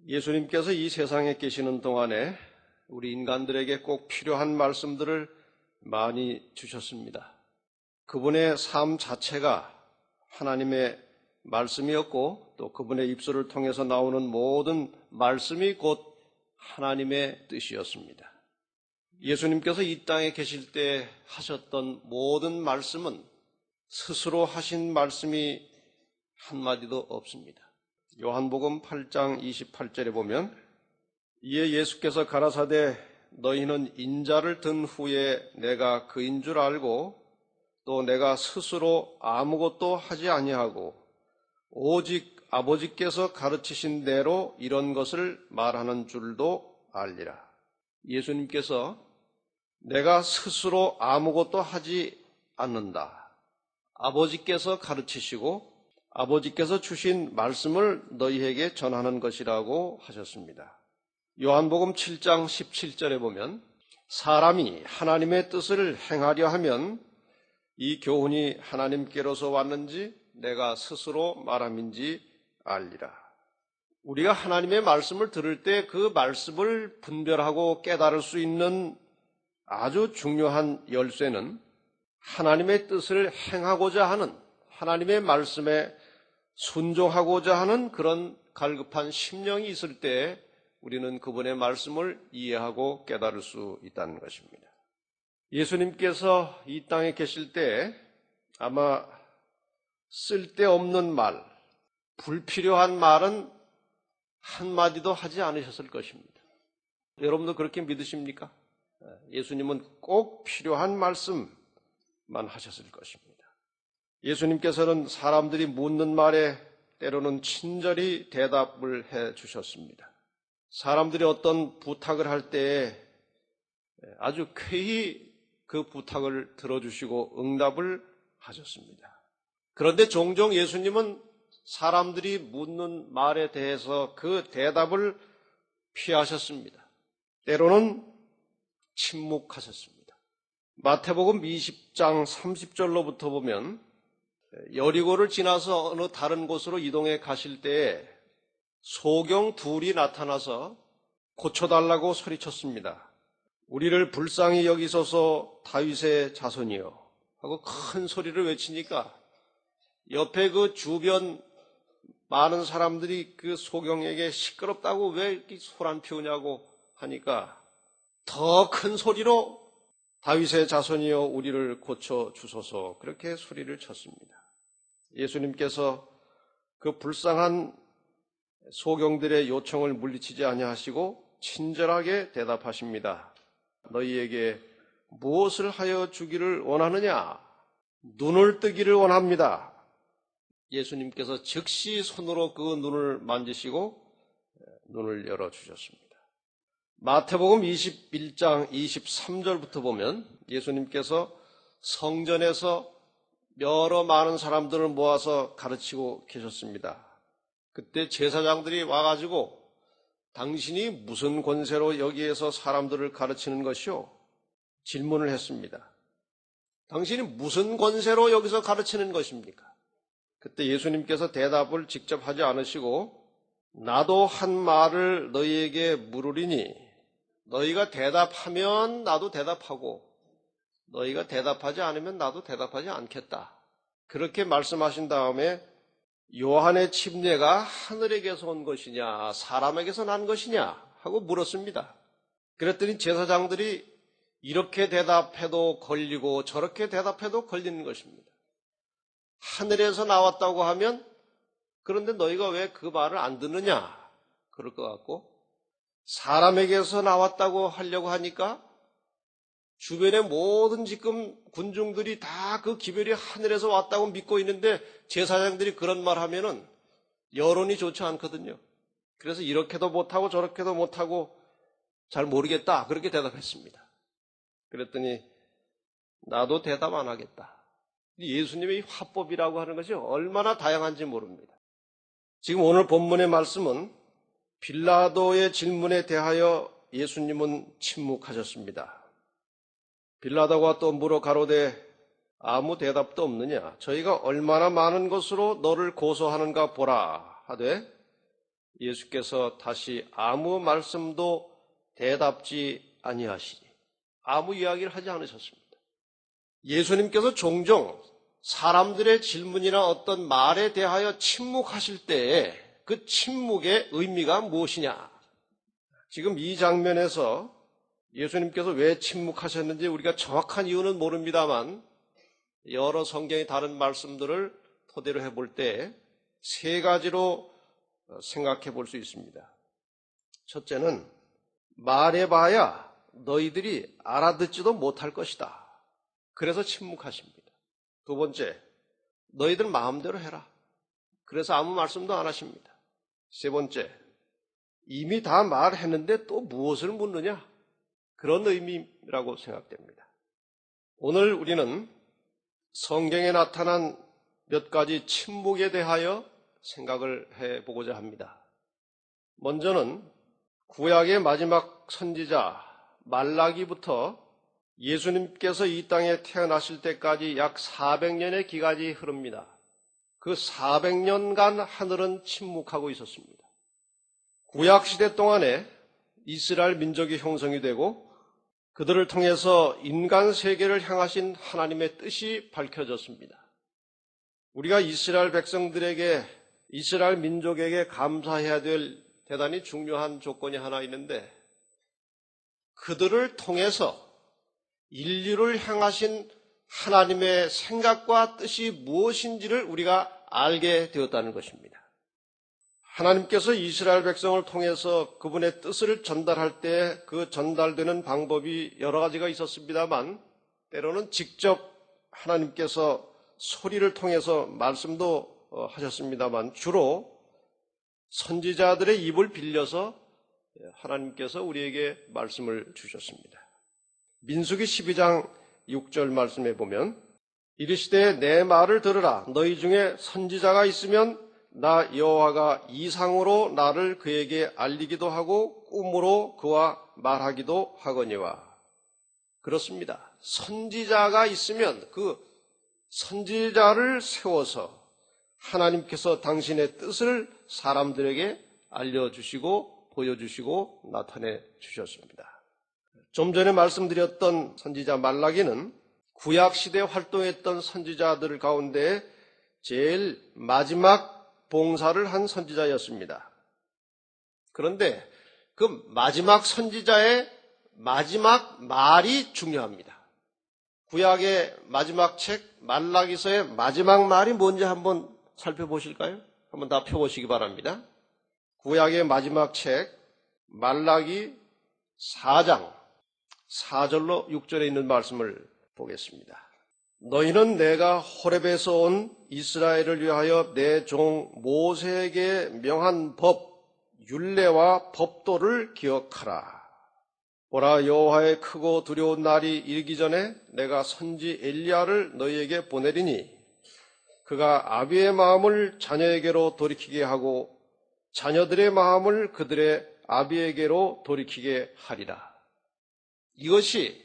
예수님께서 이 세상에 계시는 동안에 우리 인간들에게 꼭 필요한 말씀들을 많이 주셨습니다. 그분의 삶 자체가 하나님의 말씀이었고 또 그분의 입술을 통해서 나오는 모든 말씀이 곧 하나님의 뜻이었습니다. 예수님께서 이 땅에 계실 때 하셨던 모든 말씀은 스스로 하신 말씀이 한마디도 없습니다. 요한복음 8장 28절에 보면 이에 예수께서 가라사대 너희는 인자를 든 후에 내가 그인 줄 알고 또 내가 스스로 아무것도 하지 아니하고 오직 아버지께서 가르치신 대로 이런 것을 말하는 줄도 알리라. 예수님께서 내가 스스로 아무것도 하지 않는다. 아버지께서 가르치시고 아버지께서 주신 말씀을 너희에게 전하는 것이라고 하셨습니다. 요한복음 7장 17절에 보면 사람이 하나님의 뜻을 행하려 하면 이 교훈이 하나님께로서 왔는지 내가 스스로 말함인지 알리라. 우리가 하나님의 말씀을 들을 때 그 말씀을 분별하고 깨달을 수 있는 아주 중요한 열쇠는 하나님의 뜻을 행하고자 하는 하나님의 말씀에 순종하고자 하는 그런 갈급한 심령이 있을 때 우리는 그분의 말씀을 이해하고 깨달을 수 있다는 것입니다. 예수님께서 이 땅에 계실 때 아마 쓸데없는 말, 불필요한 말은 한마디도 하지 않으셨을 것입니다. 여러분도 그렇게 믿으십니까? 예수님은 꼭 필요한 말씀만 하셨을 것입니다. 예수님께서는 사람들이 묻는 말에 때로는 친절히 대답을 해 주셨습니다. 사람들이 어떤 부탁을 할 때에 아주 쾌히 그 부탁을 들어주시고 응답을 하셨습니다. 그런데 종종 예수님은 사람들이 묻는 말에 대해서 그 대답을 피하셨습니다. 때로는 침묵하셨습니다. 마태복음 20장 30절로부터 보면 여리고를 지나서 어느 다른 곳으로 이동해 가실 때에 소경 둘이 나타나서 고쳐달라고 소리쳤습니다. 우리를 불쌍히 여기소서 다윗의 자손이요 하고 큰 소리를 외치니까 옆에 그 주변 많은 사람들이 그 소경에게 시끄럽다고 왜 이렇게 소란 피우냐고 하니까 더 큰 소리로 다윗의 자손이여 우리를 고쳐주소서 그렇게 소리를 쳤습니다. 예수님께서 그 불쌍한 소경들의 요청을 물리치지 아니하시고 친절하게 대답하십니다. 너희에게 무엇을 하여 주기를 원하느냐? 눈을 뜨기를 원합니다. 예수님께서 즉시 손으로 그 눈을 만지시고 눈을 열어주셨습니다. 마태복음 21장 23절부터 보면 예수님께서 성전에서 여러 많은 사람들을 모아서 가르치고 계셨습니다. 그때 제사장들이 와가지고 당신이 무슨 권세로 여기에서 사람들을 가르치는 것이요? 질문을 했습니다. 당신이 무슨 권세로 여기서 가르치는 것입니까? 그때 예수님께서 대답을 직접 하지 않으시고 나도 한 말을 너희에게 물으리니 너희가 대답하면 나도 대답하고 너희가 대답하지 않으면 나도 대답하지 않겠다. 그렇게 말씀하신 다음에 요한의 침례가 하늘에게서 온 것이냐 사람에게서 난 것이냐 하고 물었습니다. 그랬더니 제사장들이 이렇게 대답해도 걸리고 저렇게 대답해도 걸리는 것입니다. 하늘에서 나왔다고 하면 그런데 너희가 왜 그 말을 안 듣느냐 그럴 것 같고 사람에게서 나왔다고 하려고 하니까 주변의 모든 지금 군중들이 다 그 기별이 하늘에서 왔다고 믿고 있는데 제사장들이 그런 말 하면은 여론이 좋지 않거든요. 그래서 이렇게도 못하고 저렇게도 못하고 잘 모르겠다 그렇게 대답했습니다. 그랬더니 나도 대답 안 하겠다. 예수님의 화법이라고 하는 것이 얼마나 다양한지 모릅니다. 지금 오늘 본문의 말씀은 빌라도의 질문에 대하여 예수님은 침묵하셨습니다. 빌라도가 또 물어 가로되 아무 대답도 없느냐? 저희가 얼마나 많은 것으로 너를 고소하는가 보라 하되 예수께서 다시 아무 말씀도 대답지 아니하시니 아무 이야기를 하지 않으셨습니다. 예수님께서 종종 사람들의 질문이나 어떤 말에 대하여 침묵하실 때에 그 침묵의 의미가 무엇이냐? 지금 이 장면에서 예수님께서 왜 침묵하셨는지 우리가 정확한 이유는 모릅니다만 여러 성경의 다른 말씀들을 토대로 해볼 때 세 가지로 생각해 볼 수 있습니다. 첫째는 말해봐야 너희들이 알아듣지도 못할 것이다. 그래서 침묵하십니다. 두 번째, 너희들 마음대로 해라. 그래서 아무 말씀도 안 하십니다. 세 번째, 이미 다 말했는데 또 무엇을 묻느냐? 그런 의미라고 생각됩니다. 오늘 우리는 성경에 나타난 몇 가지 침묵에 대하여 생각을 해보고자 합니다. 먼저는 구약의 마지막 선지자 말라기부터 예수님께서 이 땅에 태어나실 때까지 약 400년의 기간이 흐릅니다. 그 400년간 하늘은 침묵하고 있었습니다. 구약시대 동안에 이스라엘 민족이 형성이 되고 그들을 통해서 인간 세계를 향하신 하나님의 뜻이 밝혀졌습니다. 우리가 이스라엘 백성들에게, 이스라엘 민족에게 감사해야 될 대단히 중요한 조건이 하나 있는데 그들을 통해서 인류를 향하신 하나님의 생각과 뜻이 무엇인지를 우리가 알게 되었다는 것입니다. 하나님께서 이스라엘 백성을 통해서 그분의 뜻을 전달할 때 그 전달되는 방법이 여러 가지가 있었습니다만 때로는 직접 하나님께서 소리를 통해서 말씀도 하셨습니다만 주로 선지자들의 입을 빌려서 하나님께서 우리에게 말씀을 주셨습니다. 민수기 12장 6절 말씀에 보면 이르시되 내 말을 들으라. 너희 중에 선지자가 있으면 나 여호와가 이상으로 나를 그에게 알리기도 하고 꿈으로 그와 말하기도 하거니와. 그렇습니다. 선지자가 있으면 그 선지자를 세워서 하나님께서 당신의 뜻을 사람들에게 알려주시고 보여주시고 나타내 주셨습니다. 좀 전에 말씀드렸던 선지자 말라기는 구약시대 활동했던 선지자들 가운데 제일 마지막 봉사를 한 선지자였습니다. 그런데 그 마지막 선지자의 마지막 말이 중요합니다. 구약의 마지막 책 말라기서의 마지막 말이 뭔지 한번 살펴보실까요? 한번 다 펴보시기 바랍니다. 구약의 마지막 책 말라기 4장 4절로 6절에 있는 말씀을 보겠습니다. 너희는 내가 호렙에서 온 이스라엘을 위하여 내 종 모세에게 명한 법, 율례와 법도를 기억하라. 보라, 여호와의 크고 두려운 날이 이르기 전에 내가 선지 엘리야를 너희에게 보내리니 그가 아비의 마음을 자녀에게로 돌이키게 하고 자녀들의 마음을 그들의 아비에게로 돌이키게 하리라. 이것이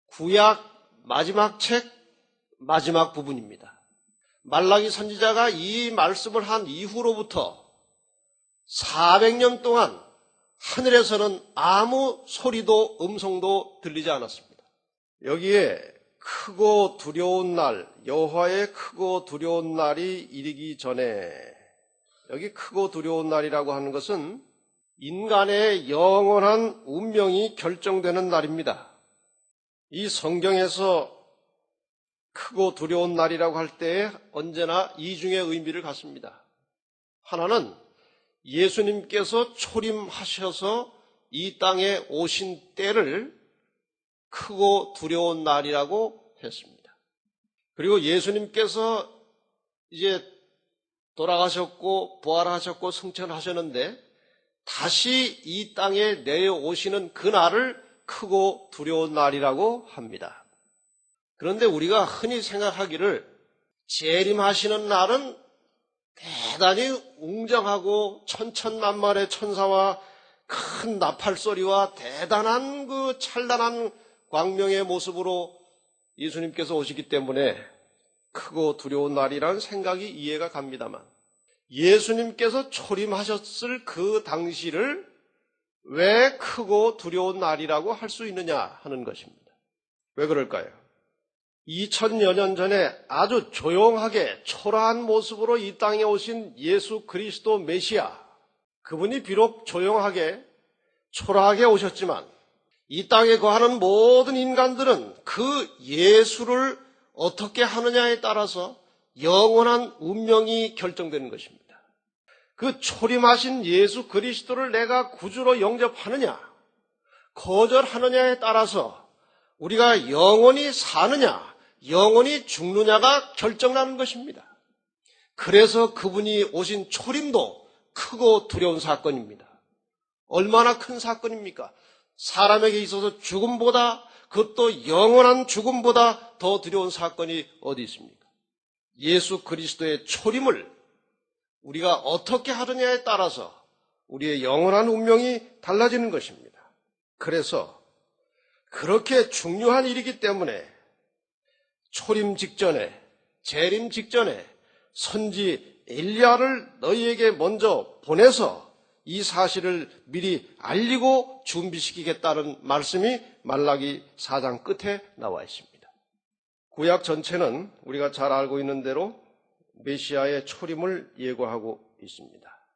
구약 마지막 책 마지막 부분입니다. 말라기 선지자가 이 말씀을 한 이후로부터 400년 동안 하늘에서는 아무 소리도 음성도 들리지 않았습니다. 여기에 크고 두려운 날, 여호와의 크고 두려운 날이 이르기 전에, 여기 크고 두려운 날이라고 하는 것은 인간의 영원한 운명이 결정되는 날입니다. 이 성경에서 크고 두려운 날이라고 할 때에 언제나 이중의 의미를 갖습니다. 하나는 예수님께서 초림하셔서 이 땅에 오신 때를 크고 두려운 날이라고 했습니다. 그리고 예수님께서 이제 돌아가셨고 부활하셨고 승천하셨는데 다시 이 땅에 내려오시는 그 날을 크고 두려운 날이라고 합니다. 그런데 우리가 흔히 생각하기를 재림하시는 날은 대단히 웅장하고 천천만만의 천사와 큰 나팔소리와 대단한 그 찬란한 광명의 모습으로 예수님께서 오시기 때문에 크고 두려운 날이라는 생각이 이해가 갑니다만 예수님께서 초림하셨을 그 당시를 왜 크고 두려운 날이라고 할 수 있느냐 하는 것입니다. 왜 그럴까요? 2000여 년 전에 아주 조용하게 초라한 모습으로 이 땅에 오신 예수 그리스도 메시아, 그분이 비록 조용하게 초라하게 오셨지만 이 땅에 거하는 모든 인간들은 그 예수를 어떻게 하느냐에 따라서 영원한 운명이 결정되는 것입니다. 그 초림하신 예수 그리스도를 내가 구주로 영접하느냐, 거절하느냐에 따라서 우리가 영원히 사느냐, 영원히 죽느냐가 결정나는 것입니다. 그래서 그분이 오신 초림도 크고 두려운 사건입니다. 얼마나 큰 사건입니까? 사람에게 있어서 죽음보다, 그것도 영원한 죽음보다 더 두려운 사건이 어디 있습니까? 예수 그리스도의 초림을 우리가 어떻게 하느냐에 따라서 우리의 영원한 운명이 달라지는 것입니다. 그래서 그렇게 중요한 일이기 때문에 초림 직전에, 재림 직전에 선지 엘리야를 너희에게 먼저 보내서 이 사실을 미리 알리고 준비시키겠다는 말씀이 말라기 4장 끝에 나와 있습니다. 구약 전체는 우리가 잘 알고 있는 대로 메시아의 초림을 예고하고 있습니다.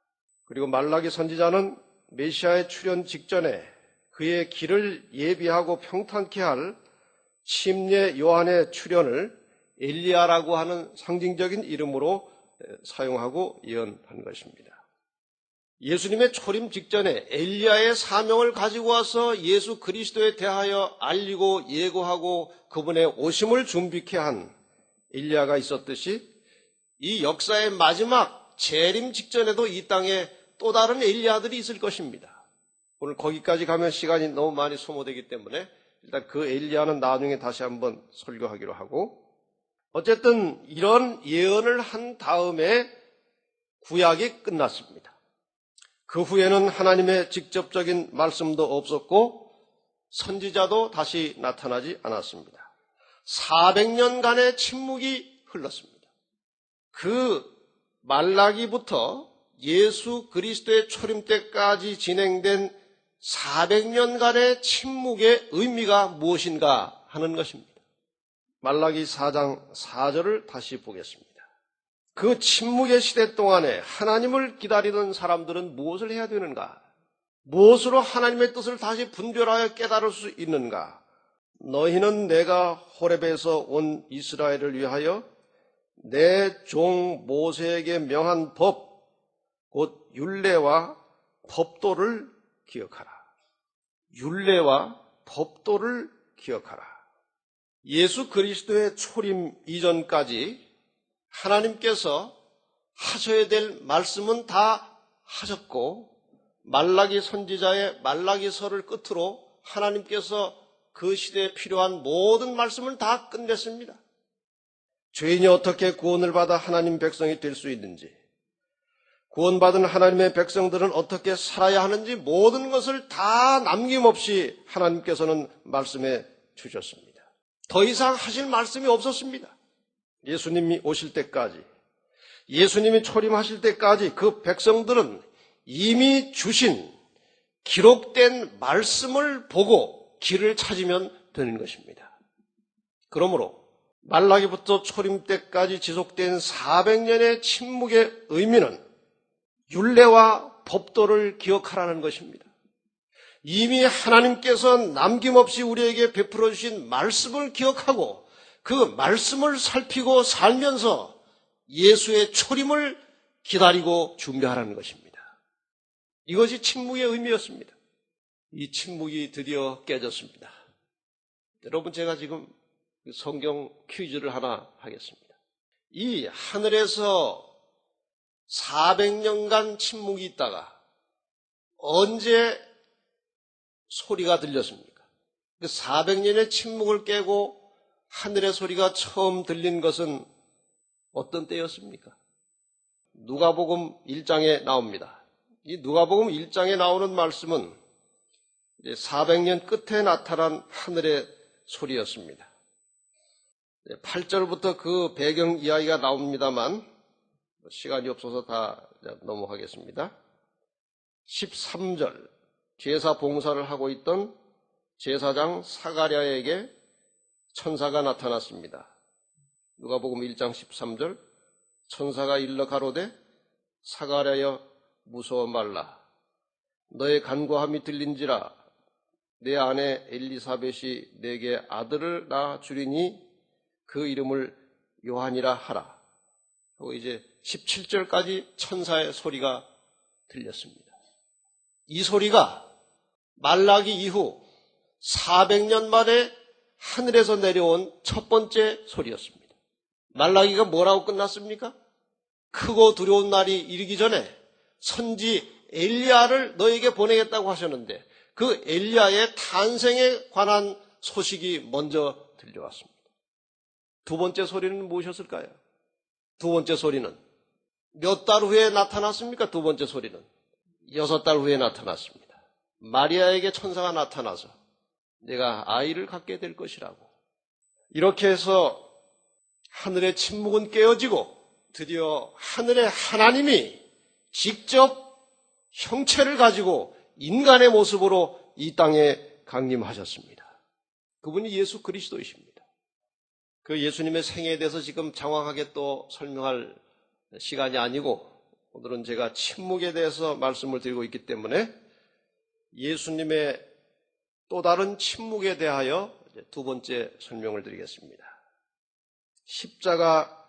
그리고 말라기 선지자는 메시아의 출현 직전에 그의 길을 예비하고 평탄케 할 침례 요한의 출현을 엘리야라고 하는 상징적인 이름으로 사용하고 예언한 것입니다. 예수님의 초림 직전에 엘리야의 사명을 가지고 와서 예수 그리스도에 대하여 알리고 예고하고 그분의 오심을 준비케 한 엘리야가 있었듯이 이 역사의 마지막 재림 직전에도 이 땅에 또 다른 엘리야들이 있을 것입니다. 오늘 거기까지 가면 시간이 너무 많이 소모되기 때문에 일단 그 엘리야는 나중에 다시 한번 설교하기로 하고, 어쨌든 이런 예언을 한 다음에 구약이 끝났습니다. 그 후에는 하나님의 직접적인 말씀도 없었고 선지자도 다시 나타나지 않았습니다. 400년간의 침묵이 흘렀습니다. 그 말라기부터 예수 그리스도의 초림 때까지 진행된 400년간의 침묵의 의미가 무엇인가 하는 것입니다. 말라기 4장 4절을 다시 보겠습니다. 그 침묵의 시대 동안에 하나님을 기다리던 사람들은 무엇을 해야 되는가? 무엇으로 하나님의 뜻을 다시 분별하여 깨달을 수 있는가? 너희는 내가 호렙에서 온 이스라엘을 위하여 내 종 모세에게 명한 법, 곧 율례와 법도를 기억하라. 율례와 법도를 기억하라. 예수 그리스도의 초림 이전까지 하나님께서 하셔야 될 말씀은 다 하셨고, 말라기 선지자의 말라기서를 끝으로 하나님께서 그 시대에 필요한 모든 말씀을 다 끝냈습니다. 죄인이 어떻게 구원을 받아 하나님 백성이 될 수 있는지, 구원받은 하나님의 백성들은 어떻게 살아야 하는지 모든 것을 다 남김없이 하나님께서는 말씀해 주셨습니다. 더 이상 하실 말씀이 없었습니다. 예수님이 오실 때까지, 예수님이 초림하실 때까지 그 백성들은 이미 주신 기록된 말씀을 보고 길을 찾으면 되는 것입니다. 그러므로 말라기부터 초림 때까지 지속된 400년의 침묵의 의미는 율례와 법도를 기억하라는 것입니다. 이미 하나님께서 남김없이 우리에게 베풀어 주신 말씀을 기억하고 그 말씀을 살피고 살면서 예수의 초림을 기다리고 준비하라는 것입니다. 이것이 침묵의 의미였습니다. 이 침묵이 드디어 깨졌습니다. 여러분, 제가 지금 성경 퀴즈를 하나 하겠습니다. 이 하늘에서 400년간 침묵이 있다가 언제 소리가 들렸습니까? 400년의 침묵을 깨고 하늘의 소리가 처음 들린 것은 어떤 때였습니까? 누가복음 1장에 나옵니다. 이 누가복음 1장에 나오는 말씀은 400년 끝에 나타난 하늘의 소리였습니다. 8절부터 그 배경 이야기가 나옵니다만 시간이 없어서 다 넘어가겠습니다. 13절, 제사 봉사를 하고 있던 제사장 사가랴에게 천사가 나타났습니다. 누가복음 1장 13절, 천사가 일러 가로되 사가랴여 무서워 말라. 너의 간구함이 들린지라. 내 아내 엘리사벳이 내게 아들을 낳아 주리니 그 이름을 요한이라 하라. 하고 이제 17절까지 천사의 소리가 들렸습니다. 이 소리가 말라기 이후 400년 만에 하늘에서 내려온 첫 번째 소리였습니다. 말라기가 뭐라고 끝났습니까? 크고 두려운 날이 이르기 전에 선지 엘리야를 너에게 보내겠다고 하셨는데 그 엘리야의 탄생에 관한 소식이 먼저 들려왔습니다. 두 번째 소리는 무엇이었을까요? 두 번째 소리는 몇 달 후에 나타났습니까? 두 번째 소리는 6달 후에 나타났습니다. 마리아에게 천사가 나타나서 내가 아이를 갖게 될 것이라고. 이렇게 해서 하늘의 침묵은 깨어지고 드디어 하늘의 하나님이 직접 형체를 가지고 인간의 모습으로 이 땅에 강림하셨습니다. 그분이 예수 그리스도이십니다. 그 예수님의 생애에 대해서 지금 장황하게 또 설명할 시간이 아니고 오늘은 제가 침묵에 대해서 말씀을 드리고 있기 때문에 예수님의 또 다른 침묵에 대하여 두 번째 설명을 드리겠습니다. 십자가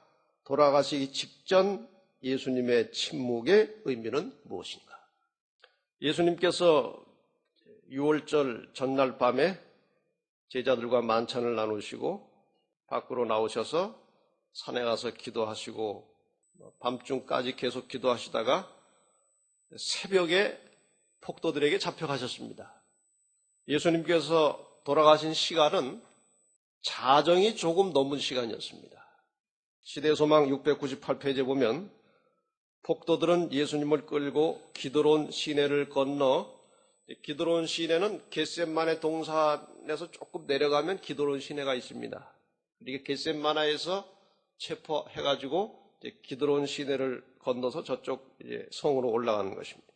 돌아가시기 직전 예수님의 침묵의 의미는 무엇인가? 예수님께서 6월절 전날 밤에 제자들과 만찬을 나누시고 밖으로 나오셔서 산에 가서 기도하시고 밤중까지 계속 기도하시다가 새벽에 폭도들에게 잡혀가셨습니다. 예수님께서 돌아가신 시간은 자정이 조금 넘은 시간이었습니다. 시대소망 698페이지에 보면 폭도들은 예수님을 끌고 기드론 시내를 건너, 기드론 시내는 겟셋마네 동산에서 조금 내려가면 기드론 시내가 있습니다. 이게 겟셋마나에서 체포해가지고 기드론 시내를 건너서 저쪽 성으로 올라가는 것입니다.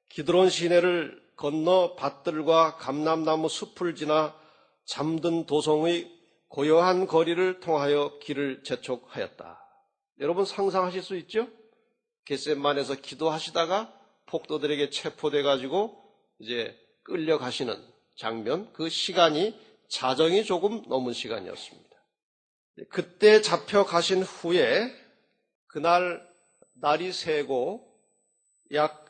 기드론 시내를 건너 밭들과 감람나무 숲을 지나 잠든 도성의 고요한 거리를 통하여 길을 재촉하였다. 여러분 상상하실 수 있죠? 겟셋만에서 기도하시다가 폭도들에게 체포돼가지고 이제 끌려가시는 장면, 그 시간이 자정이 조금 넘은 시간이었습니다. 그때 잡혀가신 후에 그날 날이 새고 약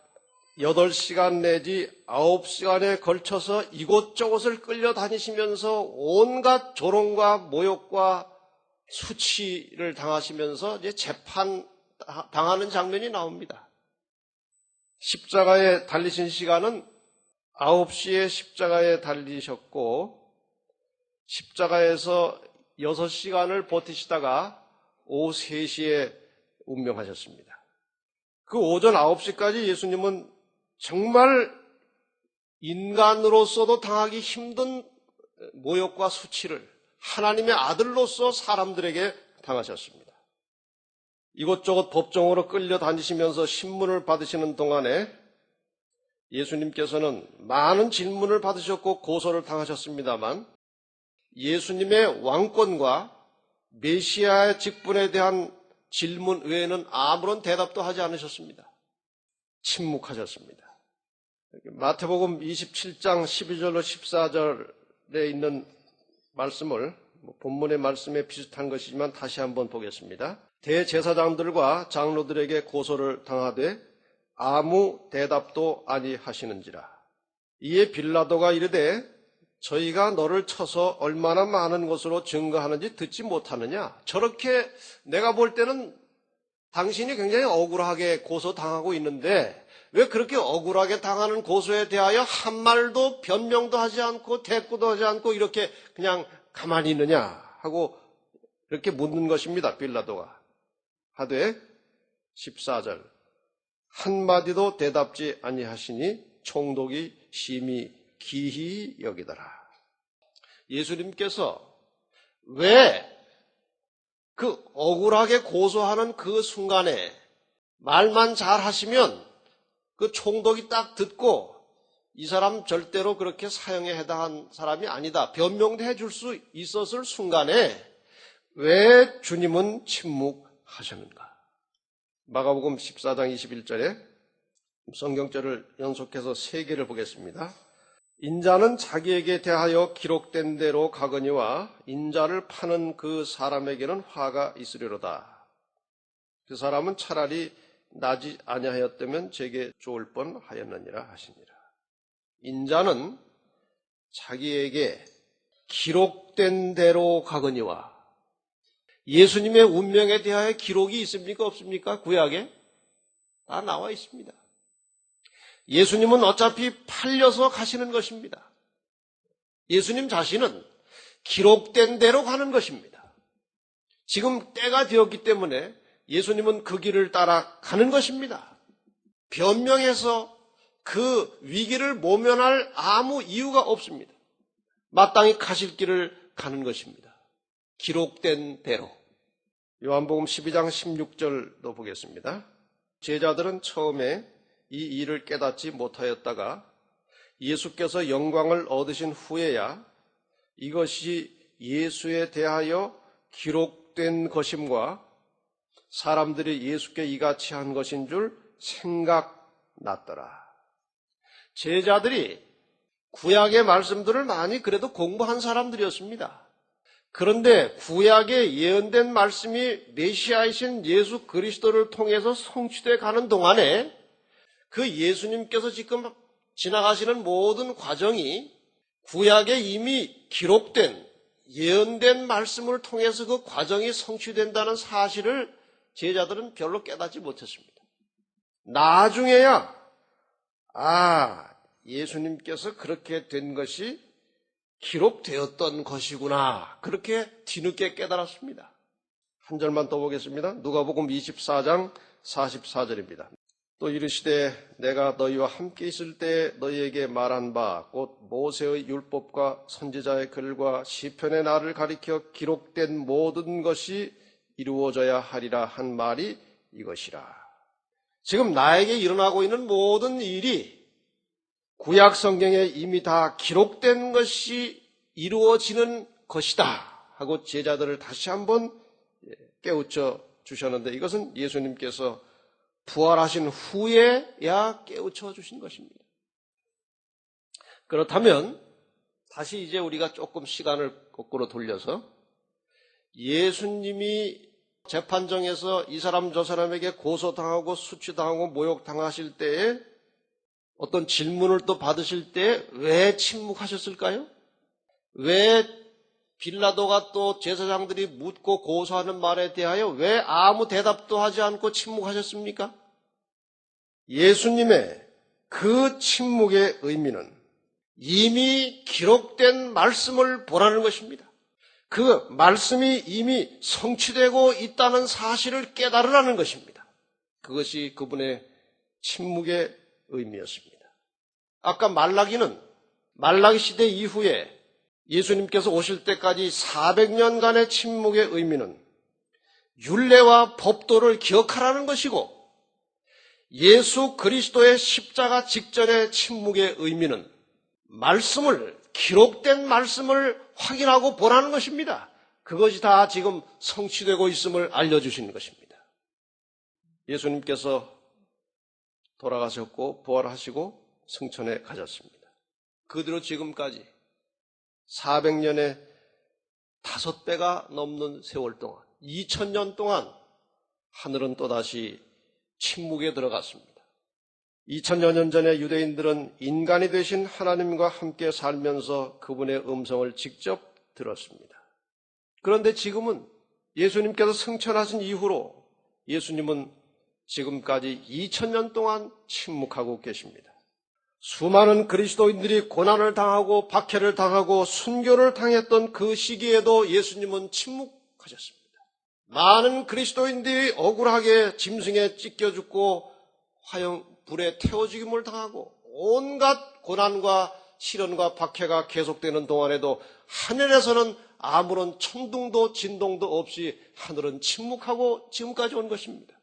8시간 내지 9시간에 걸쳐서 이곳저곳을 끌려다니시면서 온갖 조롱과 모욕과 수치를 당하시면서 이제 재판 당하는 장면이 나옵니다. 십자가에 달리신 시간은 9시에 십자가에 달리셨고 십자가에서 6시간을 버티시다가 오후 3시에 운명하셨습니다. 그 오전 9시까지 예수님은 정말 인간으로서도 당하기 힘든 모욕과 수치를 하나님의 아들로서 사람들에게 당하셨습니다. 이곳저곳 법정으로 끌려다니시면서 신문을 받으시는 동안에 예수님께서는 많은 질문을 받으셨고 고소를 당하셨습니다만 예수님의 왕권과 메시아의 직분에 대한 질문 외에는 아무런 대답도 하지 않으셨습니다. 침묵하셨습니다. 마태복음 27장 12절로 14절에 있는 말씀을 본문의 말씀에 비슷한 것이지만 다시 한번 보겠습니다. 대제사장들과 장로들에게 고소를 당하되 아무 대답도 아니하시는지라. 이에 빌라도가 이르되 저희가 너를 쳐서 얼마나 많은 것으로 증거하는지 듣지 못하느냐. 저렇게 내가 볼 때는 당신이 굉장히 억울하게 고소당하고 있는데 왜 그렇게 억울하게 당하는 고소에 대하여 한 말도 변명도 하지 않고 대꾸도 하지 않고 이렇게 그냥 가만히 있느냐 하고 이렇게 묻는 것입니다. 빌라도가. 하되 14절 한마디도 대답지 아니하시니 총독이 심히 기히 여기더라. 예수님께서 왜 그 억울하게 고소하는 그 순간에 말만 잘 하시면 그 총독이 딱 듣고 이 사람 절대로 그렇게 사형에 해당한 사람이 아니다. 변명도 해줄 수 있었을 순간에 왜 주님은 침묵하셨는가? 마가복음 14장 21절에 성경절을 연속해서 3개를 보겠습니다. 인자는 자기에게 대하여 기록된 대로 가거니와 인자를 파는 그 사람에게는 화가 있으리로다. 그 사람은 차라리 나지 아니하였다면 제게 좋을 뻔하였느니라 하시니라. 인자는 자기에게 기록된 대로 가거니와, 예수님의 운명에 대하여 기록이 있습니까 없습니까? 구약에 다 나와 있습니다. 예수님은 어차피 팔려서 가시는 것입니다. 예수님 자신은 기록된 대로 가는 것입니다. 지금 때가 되었기 때문에 예수님은 그 길을 따라 가는 것입니다. 변명해서 그 위기를 모면할 아무 이유가 없습니다. 마땅히 가실 길을 가는 것입니다. 기록된 대로. 요한복음 12장 16절도 보겠습니다. 제자들은 처음에 이 일을 깨닫지 못하였다가 예수께서 영광을 얻으신 후에야 이것이 예수에 대하여 기록된 것임과 사람들이 예수께 이같이 한 것인 줄 생각났더라. 제자들이 구약의 말씀들을 많이 그래도 공부한 사람들이었습니다. 그런데 구약에 예언된 말씀이 메시아이신 예수 그리스도를 통해서 성취되어 가는 동안에 그 예수님께서 지금 지나가시는 모든 과정이 구약에 이미 기록된 예언된 말씀을 통해서 그 과정이 성취된다는 사실을 제자들은 별로 깨닫지 못했습니다. 나중에야 예수님께서 그렇게 된 것이 기록되었던 것이구나, 그렇게 뒤늦게 깨달았습니다. 한 절만 더 보겠습니다. 누가복음 24장 44절입니다. 또 이르시되 내가 너희와 함께 있을 때 너희에게 말한 바 곧 모세의 율법과 선지자의 글과 시편의 나를 가리켜 기록된 모든 것이 이루어져야 하리라 한 말이 이것이라. 지금 나에게 일어나고 있는 모든 일이 구약 성경에 이미 다 기록된 것이 이루어지는 것이다 하고 제자들을 다시 한번 깨우쳐 주셨는데, 이것은 예수님께서 부활하신 후에야 깨우쳐 주신 것입니다. 그렇다면 다시 이제 우리가 조금 시간을 거꾸로 돌려서 예수님이 재판정에서 이 사람 저 사람에게 고소당하고 수치당하고 모욕당하실 때에 어떤 질문을 또 받으실 때 왜 침묵하셨을까요? 왜 빌라도가 또 제사장들이 묻고 고소하는 말에 대하여 왜 아무 대답도 하지 않고 침묵하셨습니까? 예수님의 그 침묵의 의미는 이미 기록된 말씀을 보라는 것입니다. 그 말씀이 이미 성취되고 있다는 사실을 깨달으라는 것입니다. 그것이 그분의 침묵의 의미였습니다. 아까 말라기는 말라기 시대 이후에 예수님께서 오실 때까지 400년간의 침묵의 의미는 율례와 법도를 기억하라는 것이고, 예수 그리스도의 십자가 직전의 침묵의 의미는 말씀을, 기록된 말씀을 확인하고 보라는 것입니다. 그것이 다 지금 성취되고 있음을 알려주시는 것입니다. 예수님께서 돌아가셨고 부활하시고 승천에 가셨습니다. 그대로 지금까지 400년의 5배가 넘는 세월 동안, 2000년 동안 하늘은 또다시 침묵에 들어갔습니다. 2000여 년 전에 유대인들은 인간이 되신 하나님과 함께 살면서 그분의 음성을 직접 들었습니다. 그런데 지금은 예수님께서 승천하신 이후로 예수님은 지금까지 2000년 동안 침묵하고 계십니다. 수많은 그리스도인들이 고난을 당하고 박해를 당하고 순교를 당했던 그 시기에도 예수님은 침묵하셨습니다. 많은 그리스도인들이 억울하게 짐승에 찢겨 죽고 화형 불에 태워 죽임을 당하고 온갖 고난과 시련과 박해가 계속되는 동안에도 하늘에서는 아무런 천둥도 진동도 없이 하늘은 침묵하고 지금까지 온 것입니다.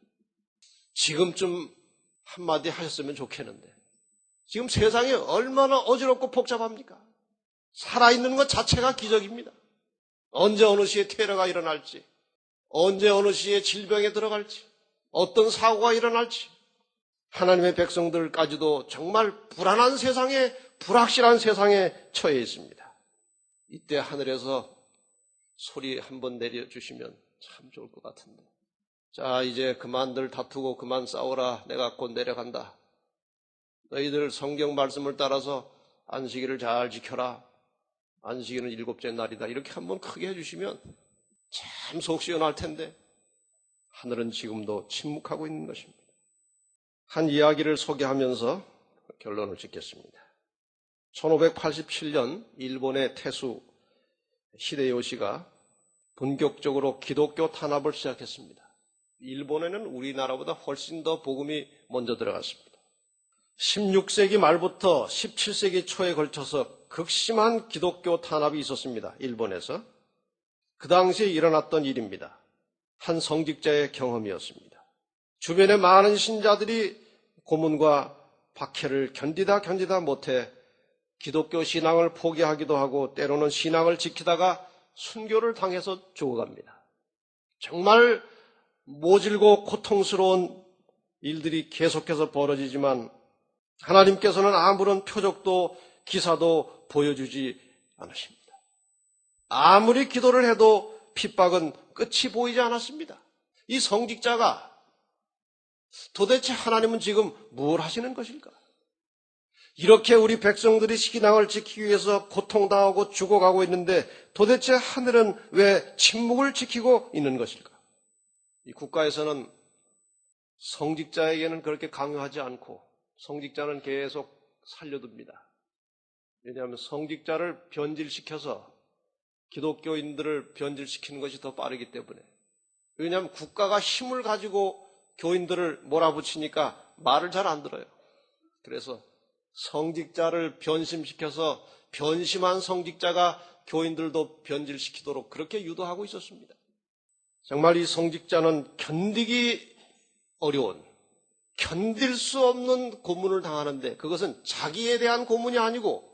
지금쯤 한마디 하셨으면 좋겠는데 지금 세상이 얼마나 어지럽고 복잡합니까? 살아있는 것 자체가 기적입니다. 언제 어느 시에 테러가 일어날지, 언제 어느 시에 질병에 들어갈지, 어떤 사고가 일어날지, 하나님의 백성들까지도 정말 불안한 세상에, 불확실한 세상에 처해 있습니다. 이때 하늘에서 소리 한번 내려주시면 참 좋을 것 같은데. 자, 이제 그만들 다투고 그만 싸워라. 내가 곧 내려간다. 너희들 성경 말씀을 따라서 안식일을 잘 지켜라. 안식일은 7째 날이다. 이렇게 한번 크게 해주시면 참 속 시원할 텐데 하늘은 지금도 침묵하고 있는 것입니다. 한 이야기를 소개하면서 결론을 짓겠습니다. 1587년 일본의 태수 히데요시가 본격적으로 기독교 탄압을 시작했습니다. 일본에는 우리나라보다 훨씬 더 복음이 먼저 들어갔습니다. 16세기 말부터 17세기 초에 걸쳐서 극심한 기독교 탄압이 있었습니다. 일본에서. 그 당시에 일어났던 일입니다. 한 성직자의 경험이었습니다. 주변에 많은 신자들이 고문과 박해를 견디다 못해 기독교 신앙을 포기하기도 하고 때로는 신앙을 지키다가 순교를 당해서 죽어갑니다. 정말 모질고 고통스러운 일들이 계속해서 벌어지지만 하나님께서는 아무런 표적도 기사도 보여주지 않으십니다. 아무리 기도를 해도 핍박은 끝이 보이지 않았습니다. 이 성직자가 도대체 하나님은 지금 뭘 하시는 것일까? 이렇게 우리 백성들이 신앙을 지키기 위해서 고통당하고 죽어가고 있는데 도대체 하늘은 왜 침묵을 지키고 있는 것일까? 이 국가에서는 성직자에게는 그렇게 강요하지 않고 성직자는 계속 살려둡니다. 왜냐하면 성직자를 변질시켜서 기독교인들을 변질시키는 것이 더 빠르기 때문에. 왜냐하면 국가가 힘을 가지고 교인들을 몰아붙이니까 말을 잘 안 들어요. 그래서 성직자를 변심시켜서 변심한 성직자가 교인들도 변질시키도록 그렇게 유도하고 있었습니다. 정말 이 성직자는 견디기 어려운, 견딜 수 없는 고문을 당하는데 그것은 자기에 대한 고문이 아니고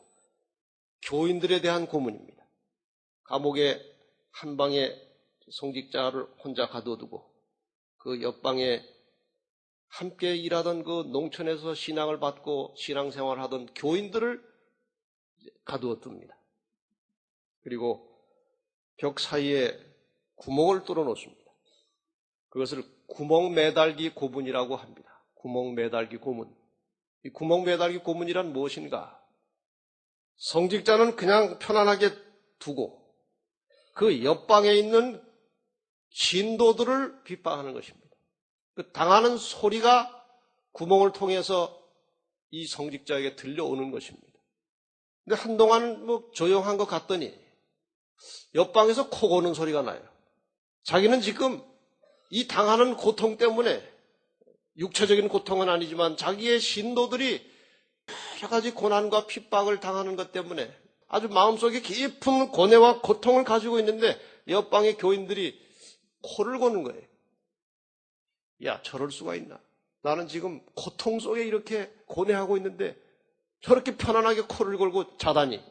교인들에 대한 고문입니다. 감옥에 한 방에 성직자를 혼자 가둬두고 그 옆방에 함께 일하던 그 농촌에서 신앙을 받고 신앙생활을 하던 교인들을 가두어 둡니다. 그리고 벽 사이에 구멍을 뚫어 놓습니다. 그것을 구멍 매달기 고문이라고 합니다. 구멍 매달기 고문. 이 구멍 매달기 고문이란 무엇인가? 성직자는 그냥 편안하게 두고 그 옆방에 있는 신도들을 핍박하는 것입니다. 그 당하는 소리가 구멍을 통해서 이 성직자에게 들려오는 것입니다. 근데 한동안 조용한 것 같더니 옆방에서 코 고는 소리가 나요. 자기는 지금 이 당하는 고통 때문에 육체적인 고통은 아니지만 자기의 신도들이 여러 가지 고난과 핍박을 당하는 것 때문에 아주 마음속에 깊은 고뇌와 고통을 가지고 있는데 옆방의 교인들이 코를 고는 거예요. 야, 저럴 수가 있나? 나는 지금 고통 속에 이렇게 고뇌하고 있는데 저렇게 편안하게 코를 골고 자다니.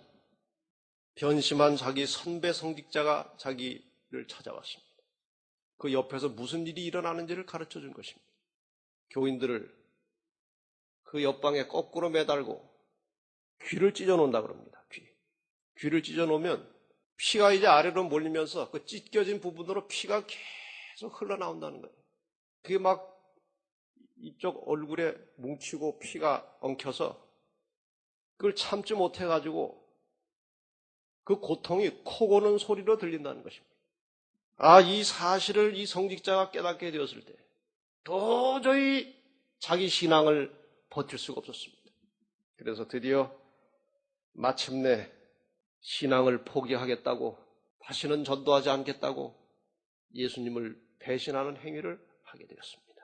변심한 자기 선배 성직자가 자기를 찾아왔습니다. 그 옆에서 무슨 일이 일어나는지를 가르쳐 준 것입니다. 교인들을 그 옆방에 거꾸로 매달고 귀를 찢어 놓는다 그럽니다. 귀를 찢어 놓으면 피가 이제 아래로 몰리면서 그 찢겨진 부분으로 피가 계속 흘러나온다는 거예요. 그게 막 이쪽 얼굴에 뭉치고 피가 엉켜서 그걸 참지 못해가지고 그 고통이 코 고는 소리로 들린다는 것입니다. 이 사실을 이 성직자가 깨닫게 되었을 때 도저히 자기 신앙을 버틸 수가 없었습니다. 그래서 드디어 마침내 신앙을 포기하겠다고, 다시는 전도하지 않겠다고 예수님을 배신하는 행위를 하게 되었습니다.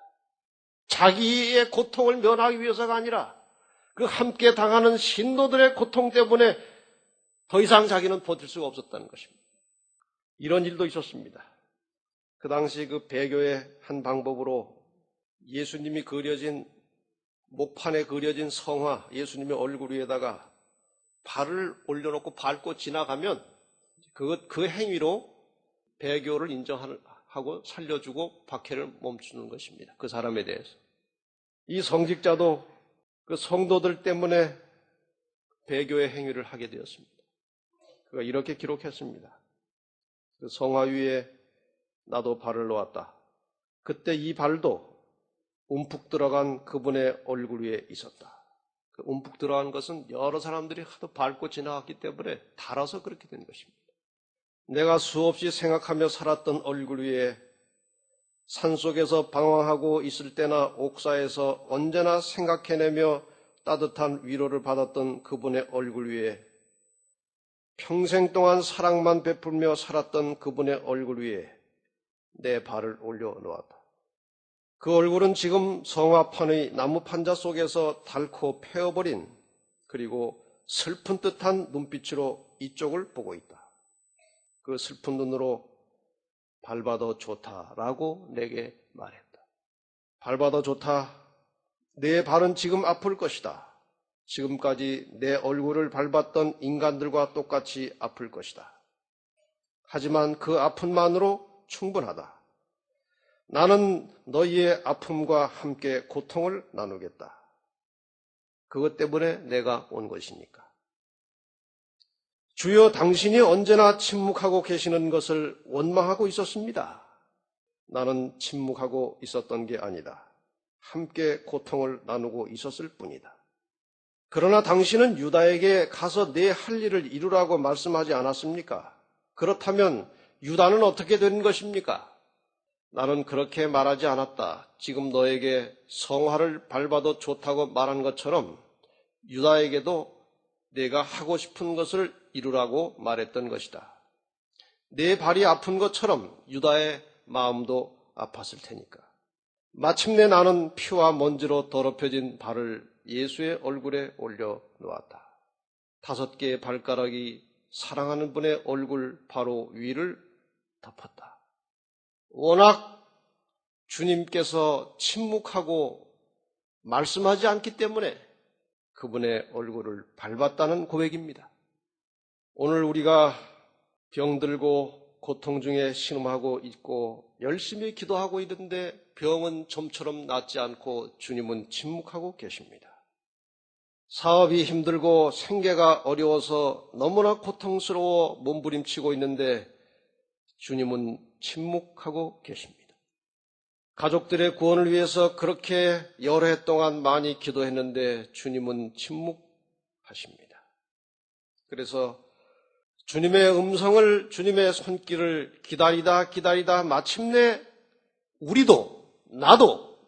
자기의 고통을 면하기 위해서가 아니라 그 함께 당하는 신도들의 고통 때문에 더 이상 자기는 버틸 수가 없었다는 것입니다. 이런 일도 있었습니다. 그 당시 그 배교의 한 방법으로 예수님이 그려진 목판에 그려진 성화, 예수님의 얼굴 위에다가 발을 올려놓고 밟고 지나가면 그 행위로 배교를 인정하고 살려주고 박해를 멈추는 것입니다. 그 사람에 대해서. 이 성직자도 그 성도들 때문에 배교의 행위를 하게 되었습니다. 그가 이렇게 기록했습니다. 그 성화 위에 나도 발을 놓았다. 그때 이 발도 움푹 들어간 그분의 얼굴 위에 있었다. 그 움푹 들어간 것은 여러 사람들이 하도 밟고 지나갔기 때문에 닳아서 그렇게 된 것입니다. 내가 수없이 생각하며 살았던 얼굴 위에 산속에서 방황하고 있을 때나 옥사에서 언제나 생각해내며 따뜻한 위로를 받았던 그분의 얼굴 위에 평생 동안 사랑만 베풀며 살았던 그분의 얼굴 위에 내 발을 올려놓았다. 그 얼굴은 지금 성화판의 나무 판자 속에서 닳고 패어버린 그리고 슬픈 듯한 눈빛으로 이쪽을 보고 있다. 그 슬픈 눈으로 밟아도 좋다라고 내게 말했다. 밟아도 좋다. 내 발은 지금 아플 것이다. 지금까지 내 얼굴을 밟았던 인간들과 똑같이 아플 것이다. 하지만 그 아픔만으로 충분하다. 나는 너희의 아픔과 함께 고통을 나누겠다. 그것 때문에 내가 온 것이니까. 주여, 당신이 언제나 침묵하고 계시는 것을 원망하고 있었습니다. 나는 침묵하고 있었던 게 아니다. 함께 고통을 나누고 있었을 뿐이다. 그러나 당신은 유다에게 가서 내 할 일을 이루라고 말씀하지 않았습니까? 그렇다면 유다는 어떻게 된 것입니까? 나는 그렇게 말하지 않았다. 지금 너에게 성화를 밟아도 좋다고 말한 것처럼 유다에게도 내가 하고 싶은 것을 이루라고 말했던 것이다. 내 발이 아픈 것처럼 유다의 마음도 아팠을 테니까. 마침내 나는 피와 먼지로 더럽혀진 발을 예수의 얼굴에 올려놓았다. 5개의 발가락이 사랑하는 분의 얼굴 바로 위를 덮었다. 워낙 주님께서 침묵하고 말씀하지 않기 때문에 그분의 얼굴을 밟았다는 고백입니다. 오늘 우리가 병들고 고통 중에 신음하고 있고 열심히 기도하고 있는데 병은 좀처럼 낫지 않고 주님은 침묵하고 계십니다. 사업이 힘들고 생계가 어려워서 너무나 고통스러워 몸부림치고 있는데 주님은 침묵하고 계십니다. 가족들의 구원을 위해서 그렇게 여러 해 동안 많이 기도했는데 주님은 침묵하십니다. 그래서 주님의 음성을, 주님의 손길을 기다리다 마침내 우리도, 나도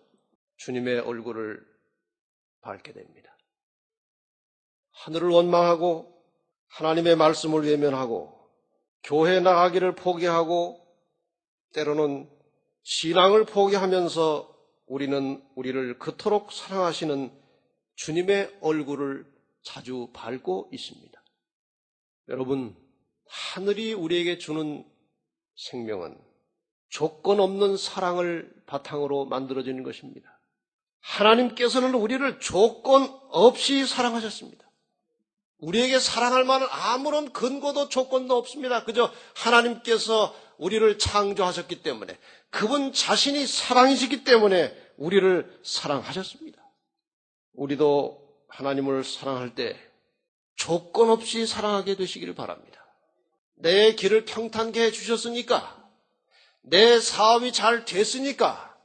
주님의 얼굴을 밟게 됩니다. 하늘을 원망하고 하나님의 말씀을 외면하고 교회 나가기를 포기하고 때로는 신앙을 포기하면서 우리는 우리를 그토록 사랑하시는 주님의 얼굴을 자주 밟고 있습니다. 여러분, 하늘이 우리에게 주는 생명은 조건 없는 사랑을 바탕으로 만들어지는 것입니다. 하나님께서는 우리를 조건 없이 사랑하셨습니다. 우리에게 사랑할 만한 아무런 근거도 조건도 없습니다. 그저 하나님께서 우리를 창조하셨기 때문에, 그분 자신이 사랑이시기 때문에 우리를 사랑하셨습니다. 우리도 하나님을 사랑할 때 조건 없이 사랑하게 되시기를 바랍니다. 내 길을 평탄케 해주셨으니까, 내 사업이 잘 됐으니까,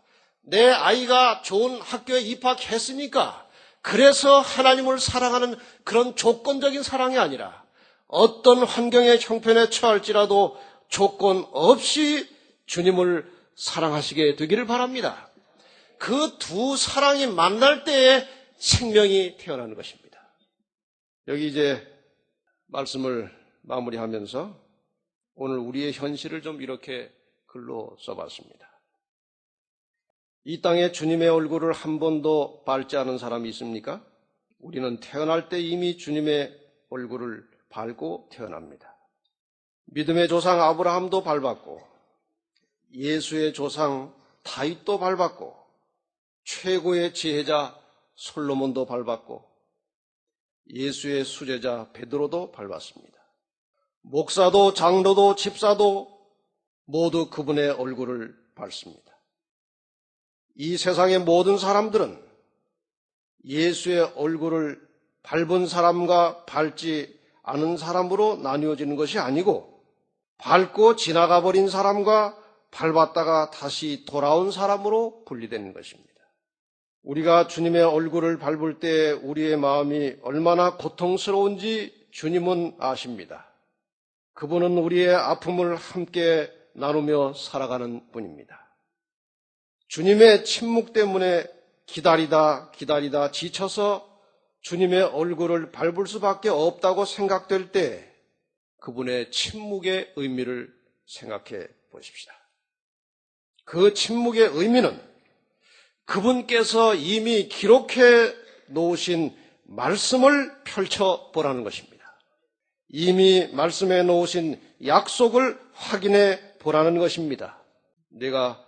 내 아이가 좋은 학교에 입학했으니까, 그래서 하나님을 사랑하는 그런 조건적인 사랑이 아니라 어떤 환경의 형편에 처할지라도 조건 없이 주님을 사랑하시게 되기를 바랍니다. 그 두 사랑이 만날 때에 생명이 태어나는 것입니다. 여기 이제 말씀을 마무리하면서 오늘 우리의 현실을 좀 이렇게 글로 써봤습니다. 이 땅에 주님의 얼굴을 한 번도 밟지 않은 사람이 있습니까? 우리는 태어날 때 이미 주님의 얼굴을 밟고 태어납니다. 믿음의 조상 아브라함도 밟았고, 예수의 조상 다윗도 밟았고, 최고의 지혜자 솔로몬도 밟았고 예수의 수제자 베드로도 밟았습니다. 목사도 장로도 집사도 모두 그분의 얼굴을 밟습니다. 이 세상의 모든 사람들은 예수의 얼굴을 밟은 사람과 밟지 않은 사람으로 나뉘어지는 것이 아니고 밟고 지나가 버린 사람과 밟았다가 다시 돌아온 사람으로 분리되는 것입니다. 우리가 주님의 얼굴을 밟을 때 우리의 마음이 얼마나 고통스러운지 주님은 아십니다. 그분은 우리의 아픔을 함께 나누며 살아가는 분입니다. 주님의 침묵 때문에 기다리다 지쳐서 주님의 얼굴을 밟을 수밖에 없다고 생각될 때 그분의 침묵의 의미를 생각해 보십시다. 그 침묵의 의미는 그분께서 이미 기록해 놓으신 말씀을 펼쳐보라는 것입니다. 이미 말씀해 놓으신 약속을 확인해 보라는 것입니다. 내가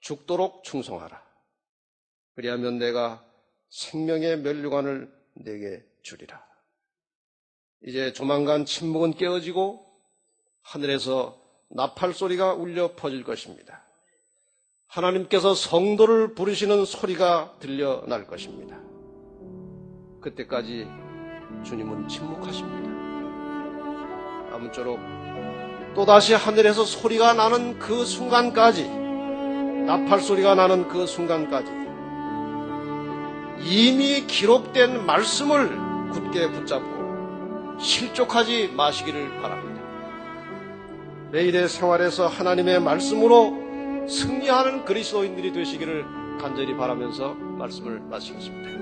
죽도록 충성하라. 그리하면 내가 생명의 면류관을 내게 주리라. 이제 조만간 침묵은 깨어지고 하늘에서 나팔 소리가 울려 퍼질 것입니다. 하나님께서 성도를 부르시는 소리가 들려날 것입니다. 그때까지 주님은 침묵하십니다. 아무쪼록 또다시 하늘에서 소리가 나는 그 순간까지, 나팔 소리가 나는 그 순간까지 이미 기록된 말씀을 굳게 붙잡고 실족하지 마시기를 바랍니다. 매일의 생활에서 하나님의 말씀으로 승리하는 그리스도인들이 되시기를 간절히 바라면서 말씀을 마치겠습니다.